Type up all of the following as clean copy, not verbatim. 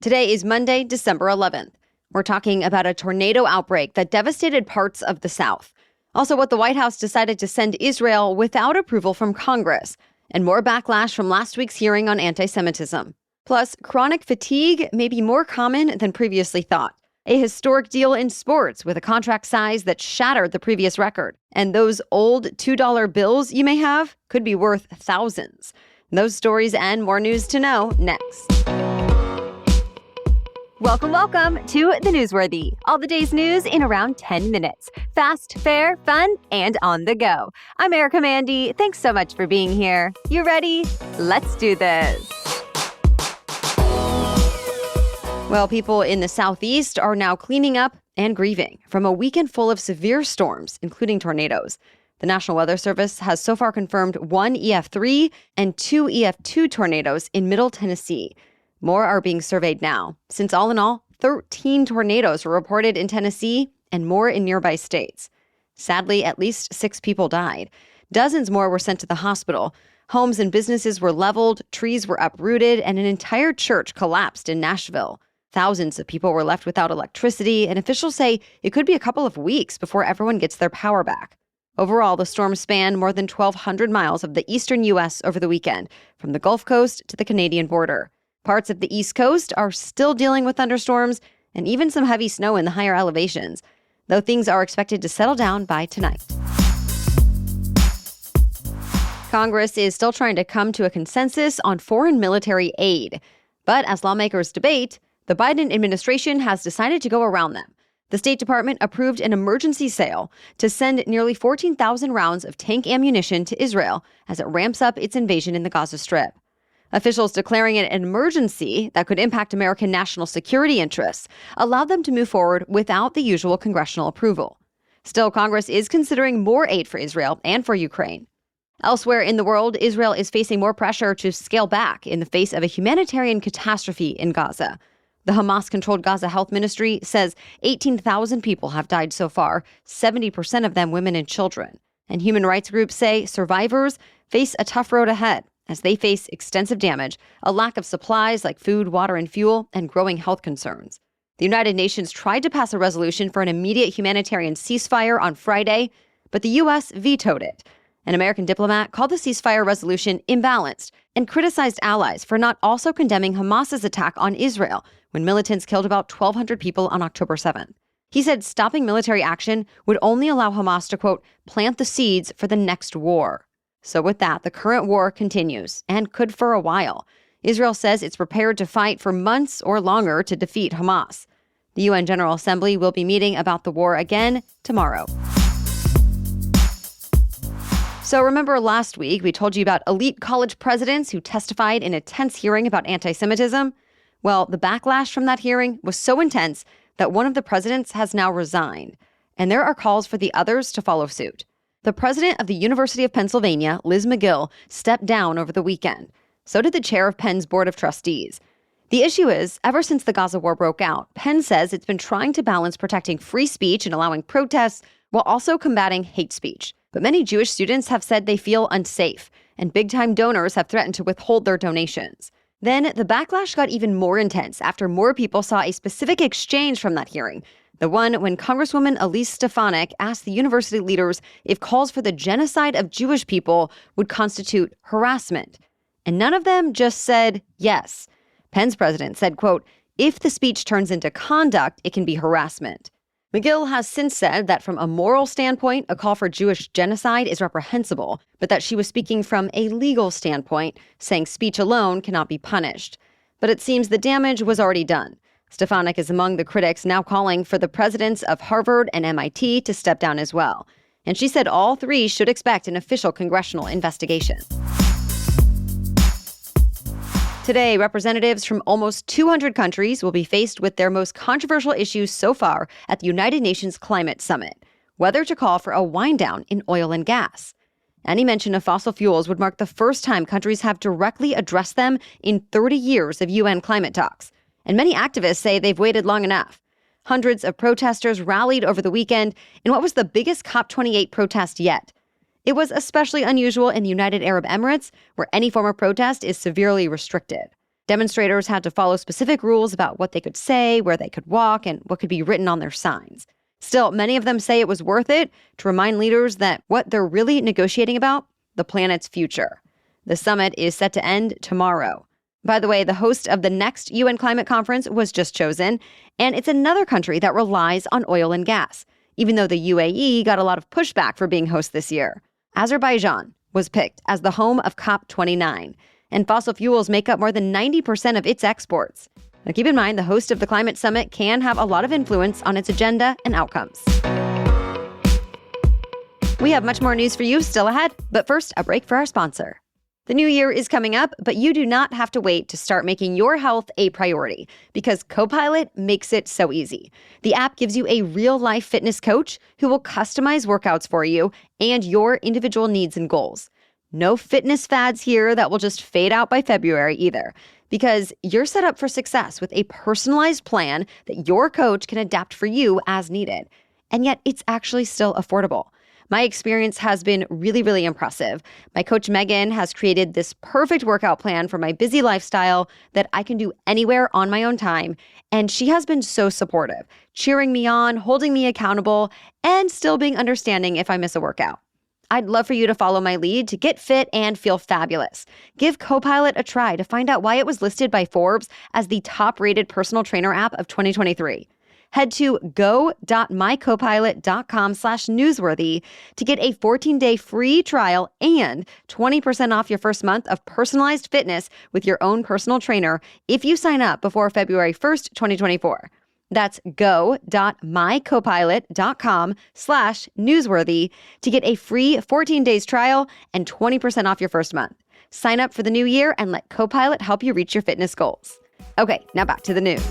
Today is Monday, December 11th. We're talking about a tornado outbreak that devastated parts of the South. Also, what the White House decided to send Israel without approval from Congress, and more backlash from last week's hearing on antisemitism. Plus, chronic fatigue may be more common than previously thought. A historic deal in sports with a contract size that shattered the previous record. And those old $2 bills you may have could be worth thousands. Those stories and more news to know next. Welcome to The Newsworthy. All the day's news in around 10 minutes. Fast, fair, fun, and on the go. I'm Erica Mandy. Thanks so much for being here. You ready? Let's do this. Well, people in the Southeast are now cleaning up and grieving from a weekend full of severe storms, including tornadoes. The National Weather Service has so far confirmed 1 EF3 and 2 EF2 tornadoes in Middle Tennessee. More are being surveyed now, since all in all, 13 tornadoes were reported in Tennessee and more in nearby states. Sadly, at least 6 people died. Dozens more were sent to the hospital. Homes and businesses were leveled, trees were uprooted, and an entire church collapsed in Nashville. Thousands of people were left without electricity, and officials say it could be a couple of weeks before everyone gets their power back. Overall, the storm spanned more than 1,200 miles of the eastern U.S. over the weekend, from the Gulf Coast to the Canadian border. Parts of the East Coast are still dealing with thunderstorms and even some heavy snow in the higher elevations, though things are expected to settle down by tonight. Congress is still trying to come to a consensus on foreign military aid. But as lawmakers debate, the Biden administration has decided to go around them. The State Department approved an emergency sale to send nearly 14,000 rounds of tank ammunition to Israel as it ramps up its invasion in the Gaza Strip. Officials declaring it an emergency that could impact American national security interests allowed them to move forward without the usual congressional approval. Still, Congress is considering more aid for Israel and for Ukraine. Elsewhere in the world, Israel is facing more pressure to scale back in the face of a humanitarian catastrophe in Gaza. The Hamas-controlled Gaza Health Ministry says 18,000 people have died so far, 70% of them women and children. And human rights groups say survivors face a tough road ahead as they face extensive damage, a lack of supplies like food, water, and fuel, and growing health concerns. The United Nations tried to pass a resolution for an immediate humanitarian ceasefire on Friday, but the U.S. vetoed it. An American diplomat called the ceasefire resolution imbalanced and criticized allies for not also condemning Hamas's attack on Israel when militants killed about 1,200 people on October 7th. He said stopping military action would only allow Hamas to, quote, plant the seeds for the next war. So with that, the current war continues and could for a while. Israel says it's prepared to fight for months or longer to defeat Hamas. The UN General Assembly will be meeting about the war again tomorrow. So remember last week, we told you about elite college presidents who testified in a tense hearing about antisemitism? Well, the backlash from that hearing was so intense that one of the presidents has now resigned, and there are calls for the others to follow suit. The president of the University of Pennsylvania, Liz McGill, stepped down over the weekend. So did the chair of Penn's board of trustees. The issue is, ever since the Gaza war broke out, Penn says it's been trying to balance protecting free speech and allowing protests while also combating hate speech. But many Jewish students have said they feel unsafe, and big-time donors have threatened to withhold their donations. Then the backlash got even more intense after more people saw a specific exchange from that hearing. The one when Congresswoman Elise Stefanik asked the university leaders if calls for the genocide of Jewish people would constitute harassment. And none of them just said yes. Penn's president said, quote, if the speech turns into conduct, it can be harassment. McGill has since said that from a moral standpoint, a call for Jewish genocide is reprehensible, but that she was speaking from a legal standpoint, saying speech alone cannot be punished. But it seems the damage was already done. Stefanik is among the critics now calling for the presidents of Harvard and MIT to step down as well. And she said all three should expect an official congressional investigation. Today, representatives from almost 200 countries will be faced with their most controversial issues so far at the United Nations Climate Summit, whether to call for a wind-down in oil and gas. Any mention of fossil fuels would mark the first time countries have directly addressed them in 30 years of UN climate talks. And many activists say they've waited long enough. Hundreds of protesters rallied over the weekend in what was the biggest COP28 protest yet. It was especially unusual in the United Arab Emirates, where any form of protest is severely restricted. Demonstrators had to follow specific rules about what they could say, where they could walk, and what could be written on their signs. Still, many of them say it was worth it to remind leaders that what they're really negotiating about, the planet's future. The summit is set to end tomorrow. By the way, the host of the next UN climate conference was just chosen, and it's another country that relies on oil and gas, even though the UAE got a lot of pushback for being host this year. Azerbaijan was picked as the home of COP29, and fossil fuels make up more than 90% of its exports. Now keep in mind, the host of the climate summit can have a lot of influence on its agenda and outcomes. We have much more news for you still ahead, but first, a break for our sponsor. The new year is coming up, but you do not have to wait to start making your health a priority because Copilot makes it so easy. The app gives you a real-life fitness coach who will customize workouts for you and your individual needs and goals. No fitness fads here that will just fade out by February either, because you're set up for success with a personalized plan that your coach can adapt for you as needed. And yet it's actually still affordable. My experience has been really, really impressive. My coach, Megan, has created this perfect workout plan for my busy lifestyle that I can do anywhere on my own time. And she has been so supportive, cheering me on, holding me accountable, and still being understanding if I miss a workout. I'd love for you to follow my lead to get fit and feel fabulous. Give Copilot a try to find out why it was listed by Forbes as the top-rated personal trainer app of 2023. Head to go.mycopilot.com/newsworthy to get a 14-day free trial and 20% off your first month of personalized fitness with your own personal trainer if you sign up before February 1st, 2024. That's go.mycopilot.com/newsworthy to get a free 14 days trial and 20% off your first month. Sign up for the new year and let Copilot help you reach your fitness goals. Okay, now back to the news.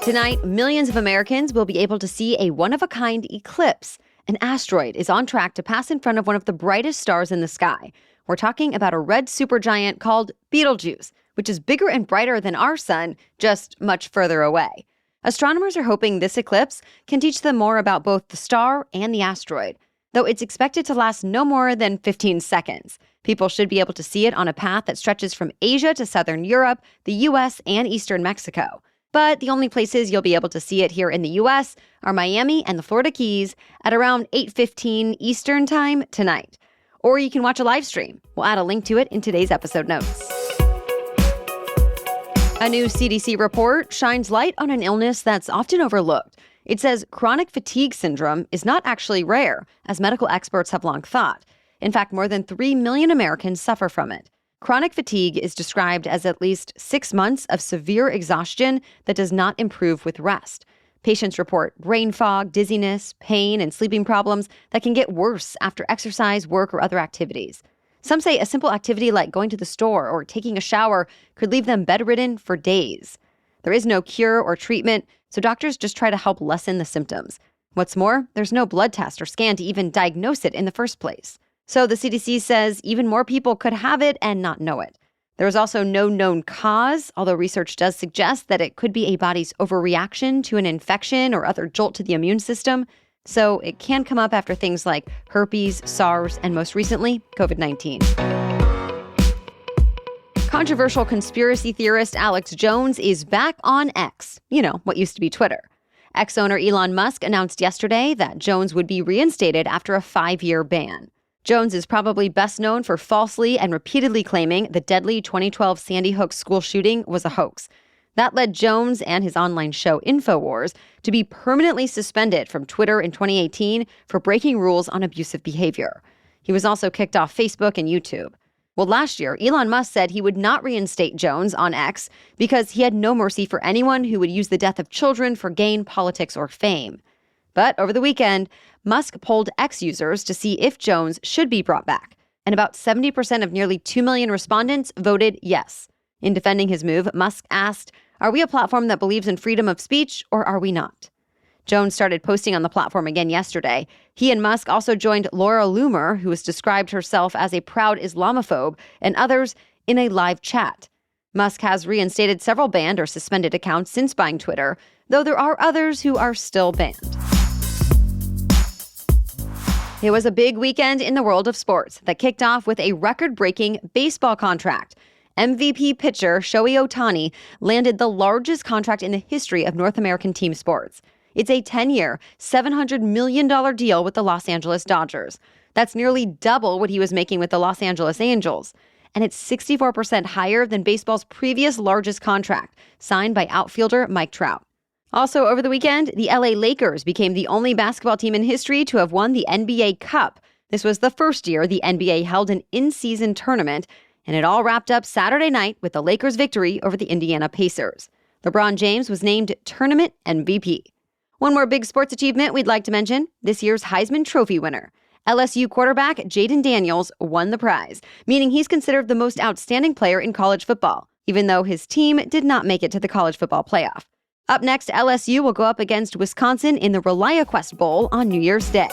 Tonight, millions of Americans will be able to see a one-of-a-kind eclipse. An asteroid is on track to pass in front of one of the brightest stars in the sky. We're talking about a red supergiant called Betelgeuse, which is bigger and brighter than our sun, just much further away. Astronomers are hoping this eclipse can teach them more about both the star and the asteroid, though it's expected to last no more than 15 seconds. People should be able to see it on a path that stretches from Asia to southern Europe, the U.S., and eastern Mexico. But the only places you'll be able to see it here in the U.S. are Miami and the Florida Keys at around 8:15 Eastern Time tonight. Or you can watch a live stream. We'll add a link to it in today's episode notes. A new CDC report shines light on an illness that's often overlooked. It says chronic fatigue syndrome is not actually rare, as medical experts have long thought. In fact, more than 3 million Americans suffer from it. Chronic fatigue is described as at least 6 months of severe exhaustion that does not improve with rest. Patients report brain fog, dizziness, pain, and sleeping problems that can get worse after exercise, work, or other activities. Some say a simple activity like going to the store or taking a shower could leave them bedridden for days. There is no cure or treatment, so doctors just try to help lessen the symptoms. What's more, there's no blood test or scan to even diagnose it in the first place. So the CDC says even more people could have it and not know it. There is also no known cause, although research does suggest that it could be a body's overreaction to an infection or other jolt to the immune system. So it can come up after things like herpes, SARS, and most recently, COVID-19. Controversial conspiracy theorist Alex Jones is back on X, what used to be Twitter. X owner Elon Musk announced yesterday that Jones would be reinstated after a 5-year ban. Jones is probably best known for falsely and repeatedly claiming the deadly 2012 Sandy Hook school shooting was a hoax. That led Jones and his online show InfoWars to be permanently suspended from Twitter in 2018 for breaking rules on abusive behavior. He was also kicked off Facebook and YouTube. Well, last year, Elon Musk said he would not reinstate Jones on X because he had no mercy for anyone who would use the death of children for gain, politics, or fame. But over the weekend, Musk polled X users to see if Jones should be brought back, and about 70% of nearly 2 million respondents voted yes. In defending his move, Musk asked, "Are we a platform that believes in freedom of speech, or are we not?" Jones started posting on the platform again yesterday. He and Musk also joined Laura Loomer, who has described herself as a proud Islamophobe, and others in a live chat. Musk has reinstated several banned or suspended accounts since buying Twitter, though there are others who are still banned. It was a big weekend in the world of sports that kicked off with a record-breaking baseball contract. MVP pitcher Shohei Ohtani landed the largest contract in the history of North American team sports. It's a 10-year, $700 million deal with the Los Angeles Dodgers. That's nearly double what he was making with the Los Angeles Angels. And it's 64% higher than baseball's previous largest contract, signed by outfielder Mike Trout. Also over the weekend, the LA Lakers became the only basketball team in history to have won the NBA Cup. This was the first year the NBA held an in-season tournament, and it all wrapped up Saturday night with the Lakers' victory over the Indiana Pacers. LeBron James was named Tournament MVP. One more big sports achievement we'd like to mention, this year's Heisman Trophy winner. LSU quarterback Jaden Daniels won the prize, meaning he's considered the most outstanding player in college football, even though his team did not make it to the college football playoff. Up next, LSU will go up against Wisconsin in the ReliaQuest Bowl on New Year's Day.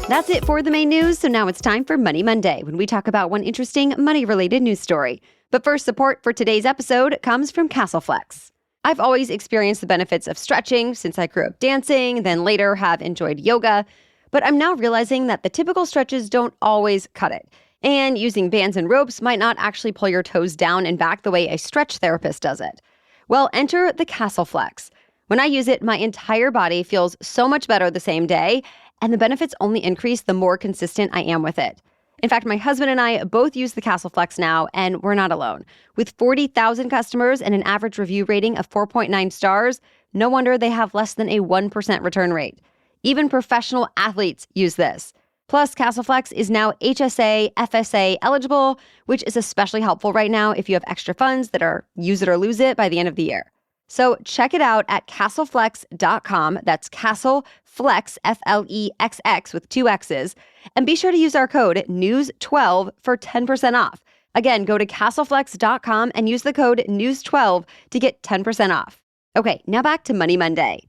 That's it for the main news, so now it's time for Money Monday, when we talk about one interesting money-related news story. But first, support for today's episode comes from CastleFlex. I've always experienced the benefits of stretching since I grew up dancing, then later have enjoyed yoga. But I'm now realizing that the typical stretches don't always cut it. And using bands and ropes might not actually pull your toes down and back the way a stretch therapist does it. Well, enter the CastleFlex. When I use it, my entire body feels so much better the same day, and the benefits only increase the more consistent I am with it. In fact, my husband and I both use the CastleFlex now, and we're not alone. With 40,000 customers and an average review rating of 4.9 stars, no wonder they have less than a 1% return rate. Even professional athletes use this. Plus, CastleFlex is now HSA, FSA eligible, which is especially helpful right now if you have extra funds that are use it or lose it by the end of the year. So check it out at castleflex.com. That's CastleFlex, F-L-E-X-X with 2 X's. And be sure to use our code NEWS12 for 10% off. Again, go to castleflex.com and use the code NEWS12 to get 10% off. Okay, now back to Money Monday.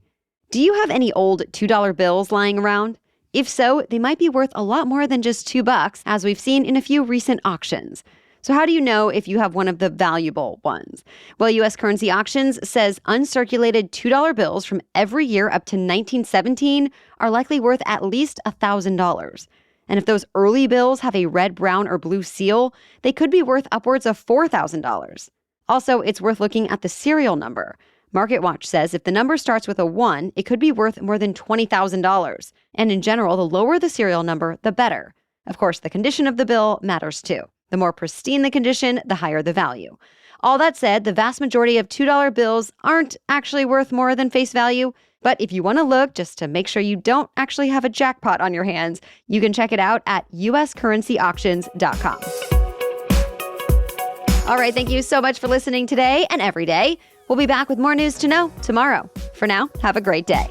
Do you have any old $2 bills lying around? If so, they might be worth a lot more than just $2, as we've seen in a few recent auctions. So how do you know if you have one of the valuable ones? Well, U.S. Currency Auctions says uncirculated $2 bills from every year up to 1917 are likely worth at least $1,000. And if those early bills have a red, brown, or blue seal, they could be worth upwards of $4,000. Also, it's worth looking at the serial number. MarketWatch says if the number starts with a 1, it could be worth more than $20,000. And in general, the lower the serial number, the better. Of course, the condition of the bill matters too. The more pristine the condition, the higher the value. All that said, the vast majority of $2 bills aren't actually worth more than face value. But if you want to look just to make sure you don't actually have a jackpot on your hands, you can check it out at uscurrencyauctions.com. All right, thank you so much for listening today and every day. We'll be back with more news to know tomorrow. For now, have a great day.